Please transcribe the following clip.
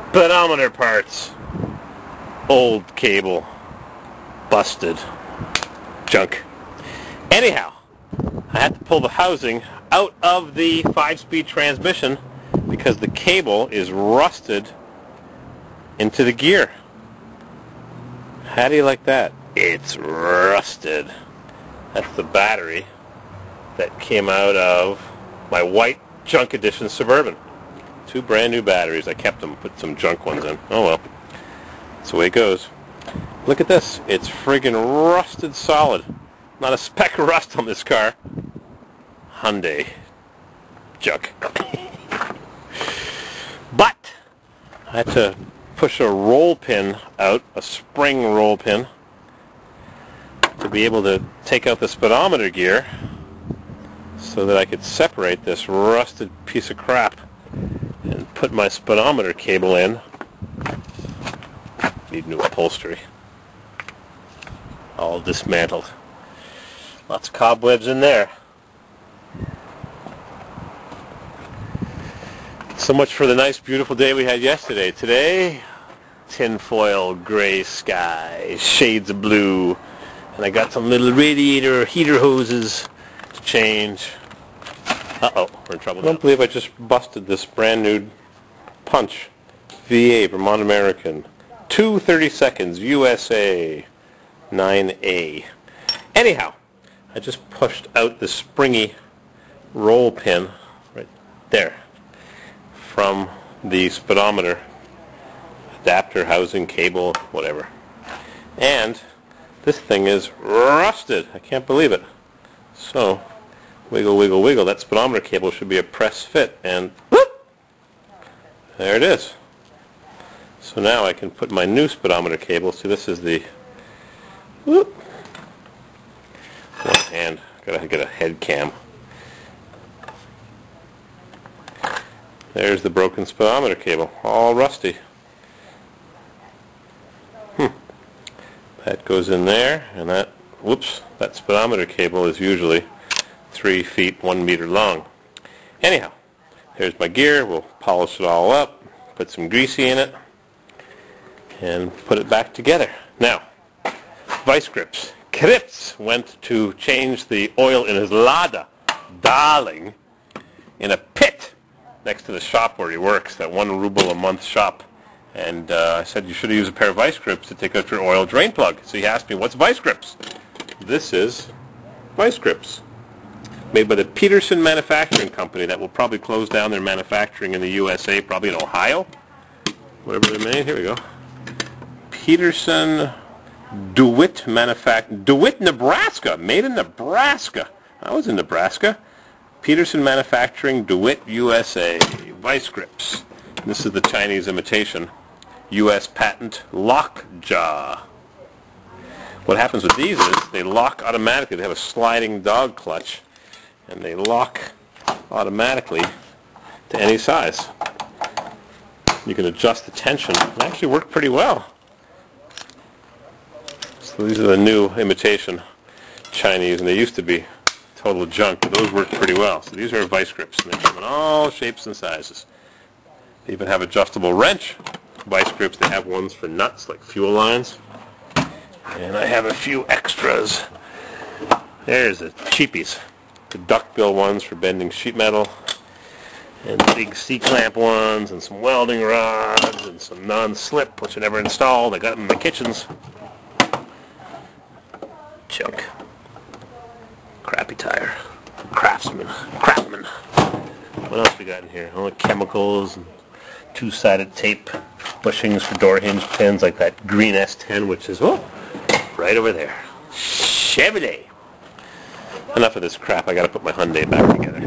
Speedometer parts. Old cable. Busted. Junk. Anyhow, I had to pull the housing out of the 5-speed transmission because the cable is rusted into the gear. How do you like that? It's rusted. That's the battery that came out of my white junk edition Suburban. 2 brand new batteries. I kept them, put some junk ones in. Oh well. That's the way it goes. Look at this. It's friggin' rusted solid. Not a speck of rust on this car. Hyundai. Junk. But I had to push a roll pin out, a spring roll pin, to be able to take out the speedometer gear so that I could separate this rusted piece of crap and put my speedometer cable in. Need new upholstery. All dismantled. Lots of cobwebs in there. So much for the nice, beautiful day we had yesterday. Today, tinfoil, gray sky, shades of blue, and I got some little radiator heater hoses to change. Uh-oh, we're in trouble now. I don't believe I just busted this brand new punch. VA, Vermont American. 2:30 seconds, USA 9A. Anyhow, I just pushed out the springy roll pin right there from the speedometer adapter, housing, cable, whatever. And this thing is rusted. I can't believe it. So, wiggle, wiggle, wiggle. That speedometer cable should be a press fit, and whoop! There it is. So now I can put my new speedometer cable. See, this is the whoop. One hand. Gotta get a head cam. There's the broken speedometer cable, all rusty. That goes in there, and that, whoops, that speedometer cable is usually 3 feet, 1 meter long. Anyhow, here's my gear. We'll polish it all up, put some greasy in it, and put it back together. Now, vice grips. Kritz went to change the oil in his Lada, darling, in a pit next to the shop where he works, that 1 ruble a month shop. And I said, you should have used a pair of vice grips to take out your oil drain plug. So he asked me, what's vice grips? This is vice grips, made by the Peterson Manufacturing Company that will probably close down their manufacturing in the USA, probably in Ohio. Whatever they're made. Here we go. Peterson DeWitt DeWitt, Nebraska. Made in Nebraska. I was in Nebraska. Peterson Manufacturing, DeWitt, USA. Vice grips. This is the Chinese imitation. U.S. patent lockjaw. What happens with these is they lock automatically. They have a sliding dog clutch, and they lock automatically to any size. You can adjust the tension. They actually work pretty well. So these are the new imitation Chinese, and they used to be total junk, but those work pretty well. So these are vice grips, and they come in all shapes and sizes. They even have adjustable wrench vice grips. They have ones for nuts, like fuel lines. And I have a few extras. There's the cheapies. The duckbill ones for bending sheet metal. And big C-clamp ones, and some welding rods, and some non-slip, which I never installed. I got them in my kitchens. Junk. Crappy tire. Craftsman. What else we got in here? Only chemicals, and 2-sided tape, bushings for door hinge pins, like that green S10, which is, oh, right over there. Chevrolet. Enough of this crap. I gotta put my Hyundai back together.